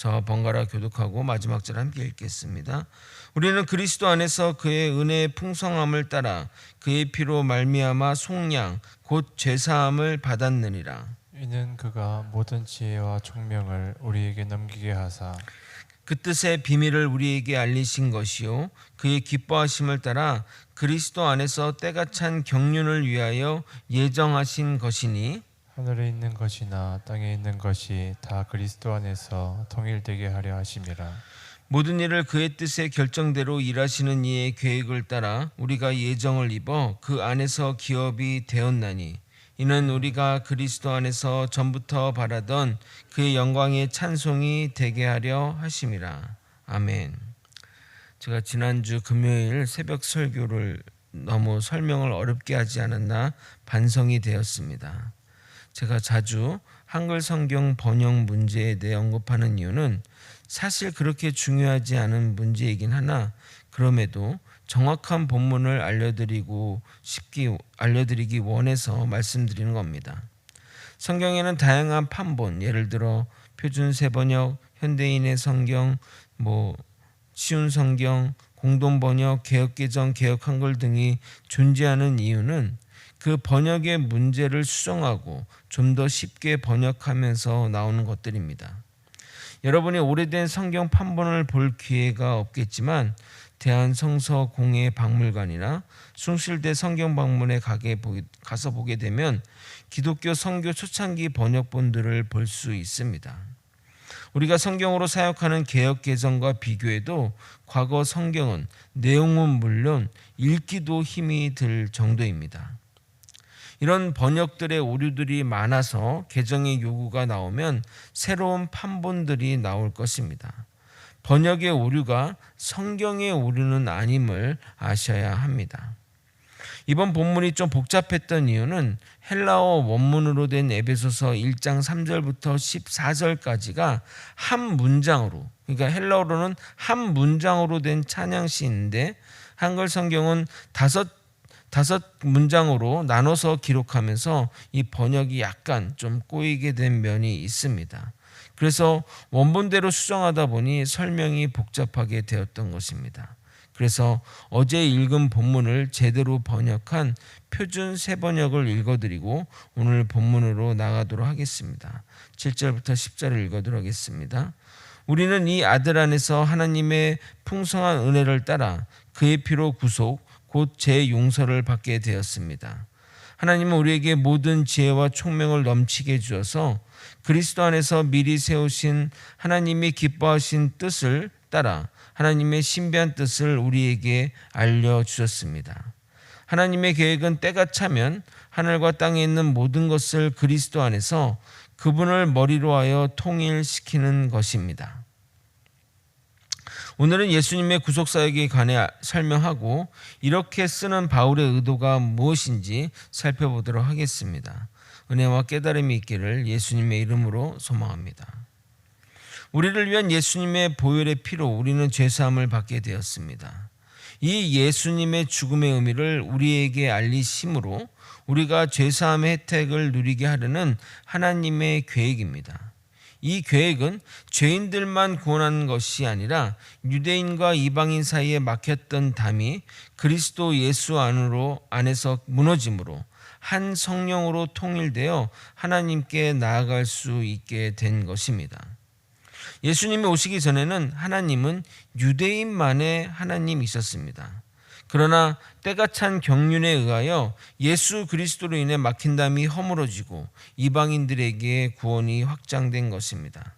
저와 번갈아 교독하고 마지막 절 함께 읽겠습니다. 우리는 그리스도 안에서 그의 은혜의 풍성함을 따라 그의 피로 말미암아 속량 곧 죄사함을 받았느니라. 이는 그가 모든 지혜와 총명을 우리에게 넘기게 하사 그 뜻의 비밀을 우리에게 알리신 것이요 그의 기뻐하심을 따라 그리스도 안에서 때가 찬 경륜을 위하여 예정하신 것이니 하늘에 있는 것이나 땅에 있는 것이 다 그리스도 안에서 통일되게 하려 하심이라. 모든 일을 그의 뜻의 결정대로 일하시는 이의 계획을 따라 우리가 예정을 입어 그 안에서 기업이 되었나니 이는 우리가 그리스도 안에서 전부터 바라던 그의 영광의 찬송이 되게 하려 하심이라. 아멘. 제가 지난주 금요일 새벽 설교를 너무 설명을 어렵게 하지 않았나 반성이 되었습니다. 제가 자주 한글 성경 번역 문제에 대해 언급하는 이유는 사실 그렇게 중요하지 않은 문제이긴 하나 그럼에도 정확한 본문을 알려드리기 원해서 말씀드리는 겁니다. 성경에는 다양한 판본, 예를 들어 표준 세번역, 현대인의 성경, 쉬운 성경, 공동번역, 개역개정, 개역한글 등이 존재하는 이유는 그 번역의 문제를 수정하고 좀 더 쉽게 번역하면서 나오는 것들입니다. 여러분이 오래된 성경 판본을 볼 기회가 없겠지만 대한성서공예박물관이나 숭실대 성경박물관에 가서 보게 되면 기독교 성교 초창기 번역본들을 볼 수 있습니다. 우리가 성경으로 사역하는 개역개정과 비교해도 과거 성경은 내용은 물론 읽기도 힘이 들 정도입니다. 이런 번역들의 오류들이 많아서 개정의 요구가 나오면 새로운 판본들이 나올 것입니다. 번역의 오류가 성경의 오류는 아님을 아셔야 합니다. 이번 본문이 좀 복잡했던 이유는 헬라어 원문으로 된 에베소서 1장 3절부터 14절까지가 한 문장으로, 그러니까 헬라어로는 한 문장으로 된 찬양시인데 한글 성경은 다섯 문장으로 나눠서 기록하면서 이 번역이 약간 좀 꼬이게 된 면이 있습니다. 그래서 원본대로 수정하다 보니 설명이 복잡하게 되었던 것입니다. 그래서 어제 읽은 본문을 제대로 번역한 표준 세번역을 읽어드리고 오늘 본문으로 나가도록 하겠습니다. 7절부터 10절을 읽어도록 하겠습니다. 우리는 이 아들 안에서 하나님의 풍성한 은혜를 따라 그의 피로 구속 곧 제 용서를 받게 되었습니다. 하나님은 우리에게 모든 지혜와 총명을 넘치게 주어서 그리스도 안에서 미리 세우신 하나님이 기뻐하신 뜻을 따라 하나님의 신비한 뜻을 우리에게 알려주셨습니다. 하나님의 계획은 때가 차면 하늘과 땅에 있는 모든 것을 그리스도 안에서 그분을 머리로 하여 통일시키는 것입니다. 오늘은 예수님의 구속사역에 관해 설명하고 이렇게 쓰는 바울의 의도가 무엇인지 살펴보도록 하겠습니다. 은혜와 깨달음이 있기를 예수님의 이름으로 소망합니다. 우리를 위한 예수님의 보혈의 피로 우리는 죄사함을 받게 되었습니다. 이 예수님의 죽음의 의미를 우리에게 알리심으로 우리가 죄사함의 혜택을 누리게 하려는 하나님의 계획입니다. 이 계획은 죄인들만 구원하는 것이 아니라 유대인과 이방인 사이에 막혔던 담이 그리스도 예수 안에서 무너짐으로 한 성령으로 통일되어 하나님께 나아갈 수 있게 된 것입니다. 예수님이 오시기 전에는 하나님은 유대인만의 하나님이셨습니다. 그러나 때가 찬 경륜에 의하여 예수 그리스도로 인해 막힌 담이 허물어지고 이방인들에게 구원이 확장된 것입니다.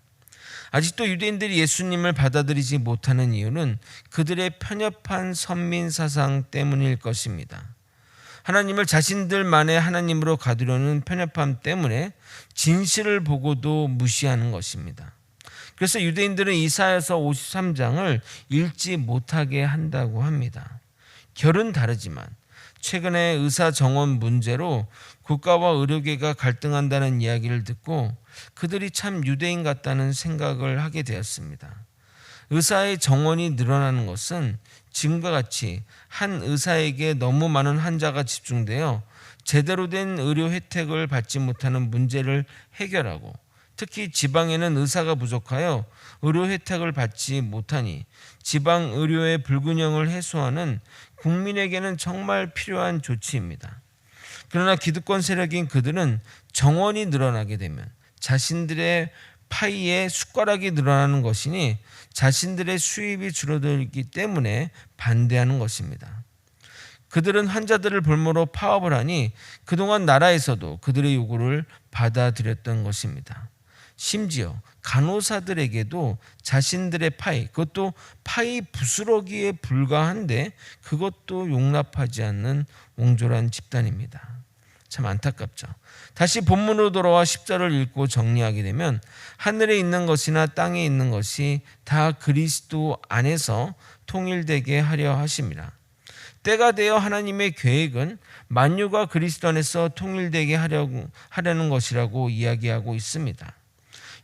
아직도 유대인들이 예수님을 받아들이지 못하는 이유는 그들의 편협한 선민 사상 때문일 것입니다. 하나님을 자신들만의 하나님으로 가두려는 편협함 때문에 진실을 보고도 무시하는 것입니다. 그래서 유대인들은 이사야서 53장을 읽지 못하게 한다고 합니다. 결은 다르지만 최근에 의사 정원 문제로 국가와 의료계가 갈등한다는 이야기를 듣고 그들이 참 유대인 같다는 생각을 하게 되었습니다. 의사의 정원이 늘어나는 것은 지금과 같이 한 의사에게 너무 많은 환자가 집중되어 제대로 된 의료 혜택을 받지 못하는 문제를 해결하고 특히 지방에는 의사가 부족하여 의료 혜택을 받지 못하니 지방 의료의 불균형을 해소하는 국민에게는 정말 필요한 조치입니다. 그러나 기득권 세력인 그들은 정원이 늘어나게 되면 자신들의 파이에 숟가락이 늘어나는 것이니 자신들의 수입이 줄어들기 때문에 반대하는 것입니다. 그들은 환자들을 볼모로 파업을 하니 그동안 나라에서도 그들의 요구를 받아들였던 것입니다. 심지어 간호사들에게도 자신들의 파이, 그것도 파이 부스러기에 불과한데 그것도 용납하지 않는 옹졸한 집단입니다. 참 안타깝죠. 다시 본문으로 돌아와 10절을 읽고 정리하게 되면 하늘에 있는 것이나 땅에 있는 것이 다 그리스도 안에서 통일되게 하려 하심이라. 때가 되어 하나님의 계획은 만유가 그리스도 안에서 통일되게 하려는 것이라고 이야기하고 있습니다.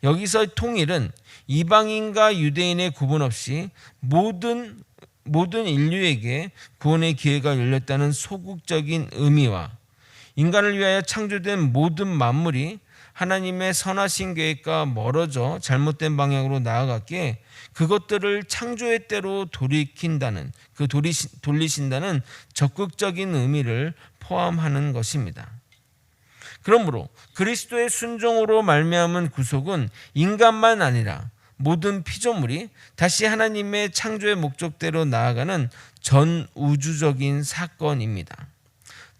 여기서 통일은 이방인과 유대인의 구분 없이 모든 인류에게 구원의 기회가 열렸다는 소극적인 의미와 인간을 위하여 창조된 모든 만물이 하나님의 선하신 계획과 멀어져 잘못된 방향으로 나아갔기에 그것들을 창조의 때로 돌이킨다는 돌리신다는 적극적인 의미를 포함하는 것입니다. 그러므로 그리스도의 순종으로 말미암은 구속은 인간만 아니라 모든 피조물이 다시 하나님의 창조의 목적대로 나아가는 전 우주적인 사건입니다.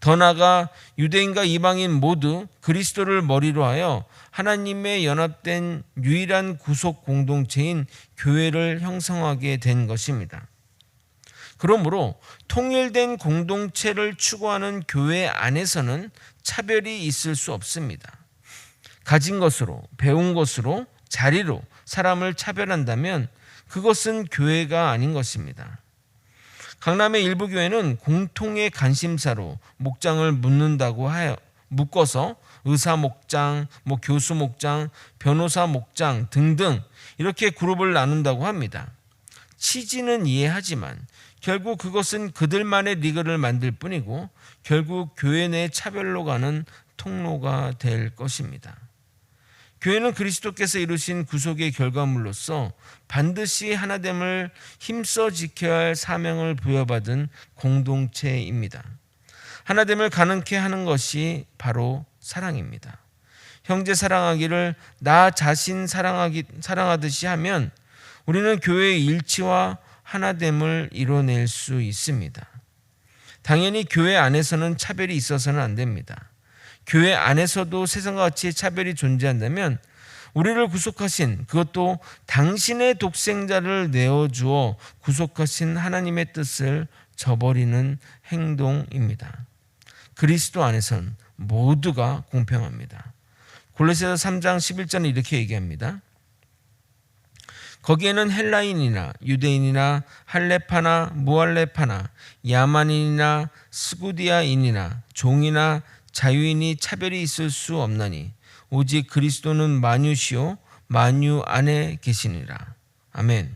더 나아가 유대인과 이방인 모두 그리스도를 머리로 하여 하나님의 연합된 유일한 구속 공동체인 교회를 형성하게 된 것입니다. 그러므로 통일된 공동체를 추구하는 교회 안에서는 차별이 있을 수 없습니다. 가진 것으로, 배운 것으로, 자리로 사람을 차별한다면 그것은 교회가 아닌 것입니다. 강남의 일부 교회는 공통의 관심사로 목장을 묶어서 의사 목장, 교수 목장, 변호사 목장 등등 이렇게 그룹을 나눈다고 합니다. 취지는 이해하지만 결국 그것은 그들만의 리그를 만들 뿐이고 결국 교회 내 차별로 가는 통로가 될 것입니다. 교회는 그리스도께서 이루신 구속의 결과물로서 반드시 하나됨을 힘써 지켜야 할 사명을 부여받은 공동체입니다. 하나됨을 가능케 하는 것이 바로 사랑입니다. 형제 사랑하기를 나 자신 사랑하듯이 하면 우리는 교회의 일치와 하나됨을 이뤄낼 수 있습니다. 당연히 교회 안에서는 차별이 있어서는 안 됩니다. 교회 안에서도 세상과 같이 차별이 존재한다면 우리를 구속하신, 그것도 당신의 독생자를 내어주어 구속하신 하나님의 뜻을 저버리는 행동입니다. 그리스도 안에서는 모두가 공평합니다. 골로새서 3장 11절은 이렇게 얘기합니다. 거기에는 헬라인이나 유대인이나 할레파나 무할레파나 야만인이나 스구디아인이나 종이나 자유인이 차별이 있을 수 없나니 오직 그리스도는 만유시요 만유 안에 계시니라. 아멘.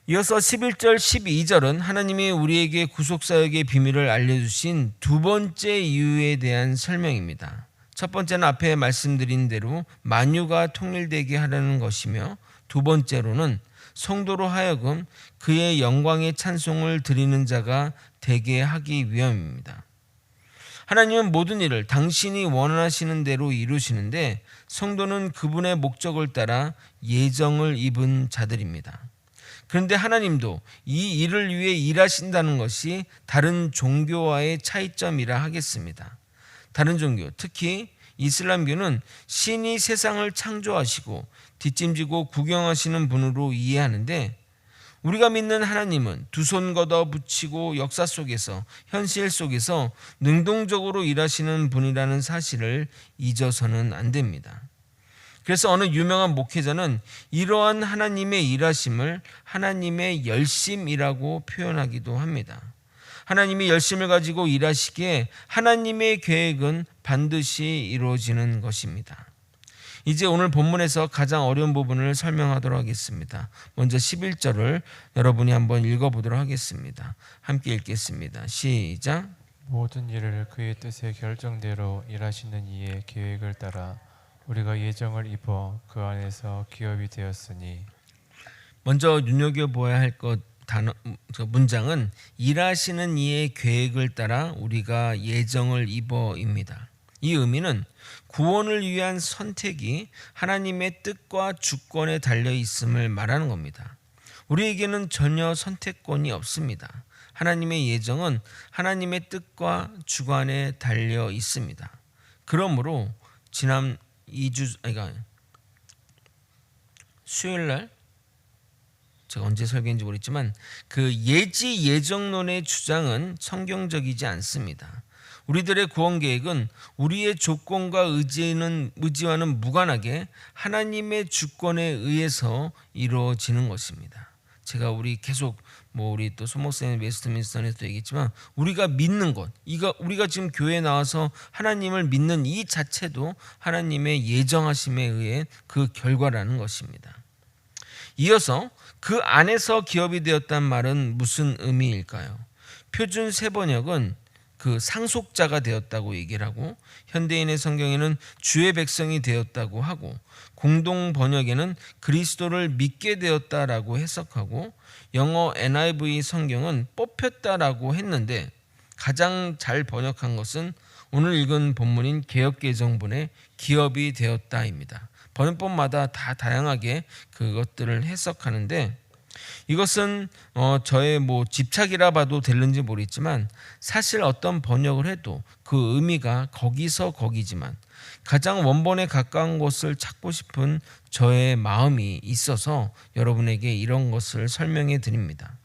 이어서 11절 12절은 하나님이 우리에게 구속사역의 비밀을 알려주신 두 번째 이유에 대한 설명입니다. 첫 번째는 앞에 말씀드린 대로 만유가 통일되게 하려는 것이며 두 번째로는 성도로 하여금 그의 영광의 찬송을 드리는 자가 되게 하기 위함입니다. 하나님은 모든 일을 당신이 원하시는 대로 이루시는데 성도는 그분의 목적을 따라 예정을 입은 자들입니다. 그런데 하나님도 이 일을 위해 일하신다는 것이 다른 종교와의 차이점이라 하겠습니다. 다른 종교, 특히 이슬람교는 신이 세상을 창조하시고 뒷짐지고 구경하시는 분으로 이해하는데 우리가 믿는 하나님은 두 손 걷어 붙이고 역사 속에서 현실 속에서 능동적으로 일하시는 분이라는 사실을 잊어서는 안 됩니다. 그래서 어느 유명한 목회자는 이러한 하나님의 일하심을 하나님의 열심이라고 표현하기도 합니다. 하나님이 열심을 가지고 일하시기에 하나님의 계획은 반드시 이루어지는 것입니다. 이제 오늘 본문에서 가장 어려운 부분을 설명하도록 하겠습니다. 먼저 11절을 여러분이 한번 읽어보도록 하겠습니다. 함께 읽겠습니다. 시작. 모든 일을 그의 뜻의 결정대로 일하시는 이의 계획을 따라 우리가 예정을 입어 그 안에서 기업이 되었으니. 먼저 눈여겨보아야 할 것 문장은 일하시는 이의 계획을 따라 우리가 예정을 입어입니다. 이 의미는 구원을 위한 선택이 하나님의 뜻과 주권에 달려 있음을 말하는 겁니다. 우리에게는 전혀 선택권이 없습니다. 하나님의 예정은 하나님의 뜻과 주관에 달려 있습니다. 그러므로 지난 2주 수요일날 제가 언제 설교인지 모르겠지만 그 예지 예정론의 주장은 성경적이지 않습니다. 우리들의 구원 계획은 우리의 조건과 의지와는 무관하게 하나님의 주권에 의해서 이루어지는 것입니다. 제가 우리 또 소목사님 웨스트민스턴에서도 얘기했지만 우리가 믿는 것, 우리가 지금 교회에 나와서 하나님을 믿는 이 자체도 하나님의 예정하심에 의해 그 결과라는 것입니다. 이어서 그 안에서 기업이 되었단 말은 무슨 의미일까요? 표준 세번역은 그 상속자가 되었다고 얘기를 하고, 현대인의 성경에는 주의 백성이 되었다고 하고, 공동 번역에는 그리스도를 믿게 되었다라고 해석하고, 영어 NIV 성경은 뽑혔다라고 했는데 가장 잘 번역한 것은 오늘 읽은 본문인 개역개정본의 기업이 되었다입니다. 번역본마다 다 다양하게 그것들을 해석하는데 이것은 저의 집착이라 봐도 될는지 모르겠지만 사실 어떤 번역을 해도 그 의미가 거기서 거기지만 가장 원본에 가까운 것을 찾고 싶은 저의 마음이 있어서 여러분에게 이런 것을 설명해 드립니다.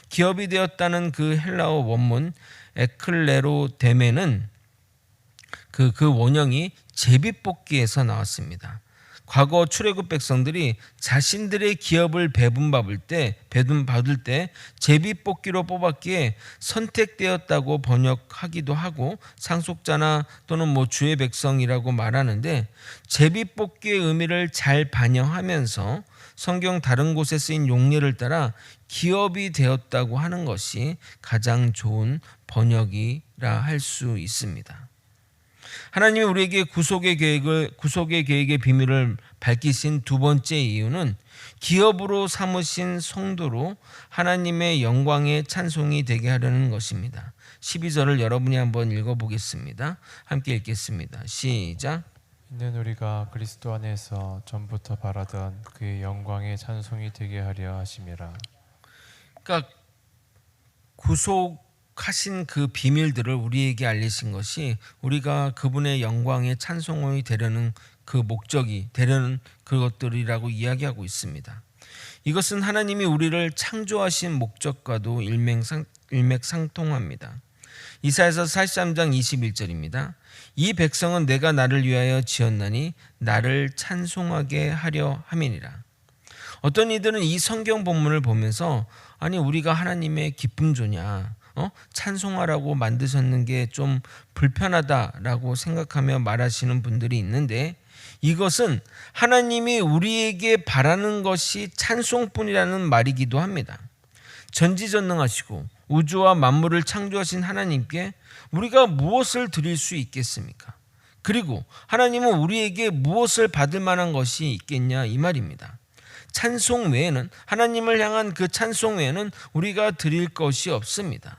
기업이 되었다는 그 헬라어 원문 에클레로데메는 그 원형이 제비뽑기에서 나왔습니다. 과거 출애굽 백성들이 자신들의 기업을 배분받을 때 제비뽑기로 뽑았기에 선택되었다고 번역하기도 하고 상속자나 또는 주의 백성이라고 말하는데 제비뽑기의 의미를 잘 반영하면서 성경 다른 곳에 쓰인 용례를 따라 기업이 되었다고 하는 것이 가장 좋은 번역이라 할 수 있습니다. 하나님이 우리에게 구속의 계획의 비밀을 밝히신 두 번째 이유는 기업으로 삼으신 성도로 하나님의 영광의 찬송이 되게 하려는 것입니다. 12절을 여러분이 한번 읽어보겠습니다. 함께 읽겠습니다. 시작. 이는 우리가 그리스도 안에서 전부터 바라던 그의 영광의 찬송이 되게 하려 하심이라. 그러니까 구속하신 그 비밀들을 우리에게 알리신 것이 우리가 그분의 영광의 찬송이 되려는 그 목적이 되려는 그것들이라고 이야기하고 있습니다. 이것은 하나님이 우리를 창조하신 목적과도 일맥상통합니다. 이사야서 43장 21절입니다. 이 백성은 내가 나를 위하여 지었나니 나를 찬송하게 하려 함이니라. 어떤 이들은 이 성경 본문을 보면서 아니 우리가 하나님의 기쁨조냐 찬송하라고 만드셨는 게 좀 불편하다라고 생각하며 말하시는 분들이 있는데 이것은 하나님이 우리에게 바라는 것이 찬송뿐이라는 말이기도 합니다. 전지전능하시고 우주와 만물을 창조하신 하나님께 우리가 무엇을 드릴 수 있겠습니까? 그리고 하나님은 우리에게 무엇을 받을 만한 것이 있겠냐 이 말입니다. 찬송 외에는 하나님을 향한 그 찬송 외에는 우리가 드릴 것이 없습니다.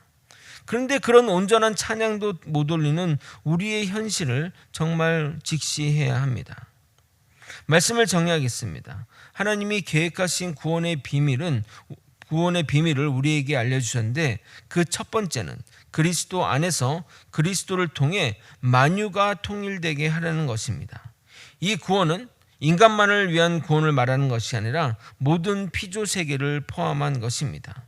그런데 그런 온전한 찬양도 못 올리는 우리의 현실을 정말 직시해야 합니다. 말씀을 정리하겠습니다. 하나님이 계획하신 구원의 비밀을 우리에게 알려주셨는데 그 첫 번째는 그리스도 안에서 그리스도를 통해 만유가 통일되게 하려는 것입니다. 이 구원은 인간만을 위한 구원을 말하는 것이 아니라 모든 피조 세계를 포함한 것입니다.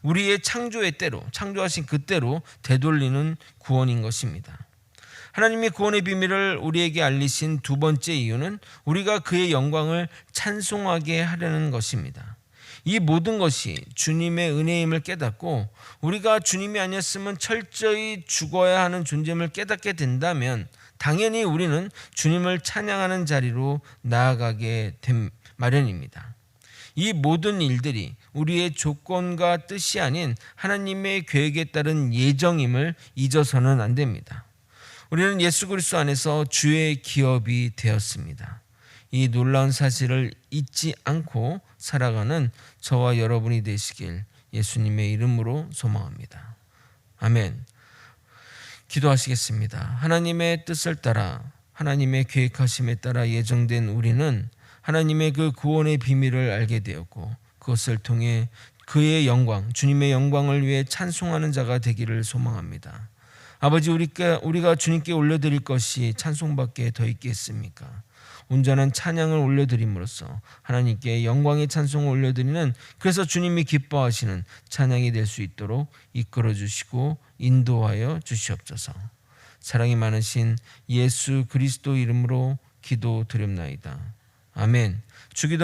우리의 창조의 때로 창조하신 그때로 되돌리는 구원인 것입니다. 하나님이 구원의 비밀을 우리에게 알리신 두 번째 이유는 우리가 그의 영광을 찬송하게 하려는 것입니다. 이 모든 것이 주님의 은혜임을 깨닫고 우리가 주님이 아니었으면 철저히 죽어야 하는 존재임을 깨닫게 된다면 당연히 우리는 주님을 찬양하는 자리로 나아가게 된 마련입니다. 이 모든 일들이 우리의 조건과 뜻이 아닌 하나님의 계획에 따른 예정임을 잊어서는 안 됩니다. 우리는 예수 그리스도 안에서 주의 기업이 되었습니다. 이 놀라운 사실을 잊지 않고 살아가는 저와 여러분이 되시길 예수님의 이름으로 소망합니다. 아멘. 기도하시겠습니다. 하나님의 뜻을 따라 하나님의 계획하심에 따라 예정된 우리는 하나님의 그 구원의 비밀을 알게 되었고 그것을 통해 그의 영광, 주님의 영광을 위해 찬송하는 자가 되기를 소망합니다. 아버지, 우리가 주님께 올려드릴 것이 찬송밖에 더 있겠습니까? 온전한 찬양을 올려드림으로써 하나님께 영광의 찬송을 올려드리는, 그래서 주님이 기뻐하시는 찬양이 될 수 있도록 이끌어 주시고 인도하여 주시옵소서. 사랑이 많으신 예수 그리스도 이름으로 기도드립나이다. 아멘. 주기도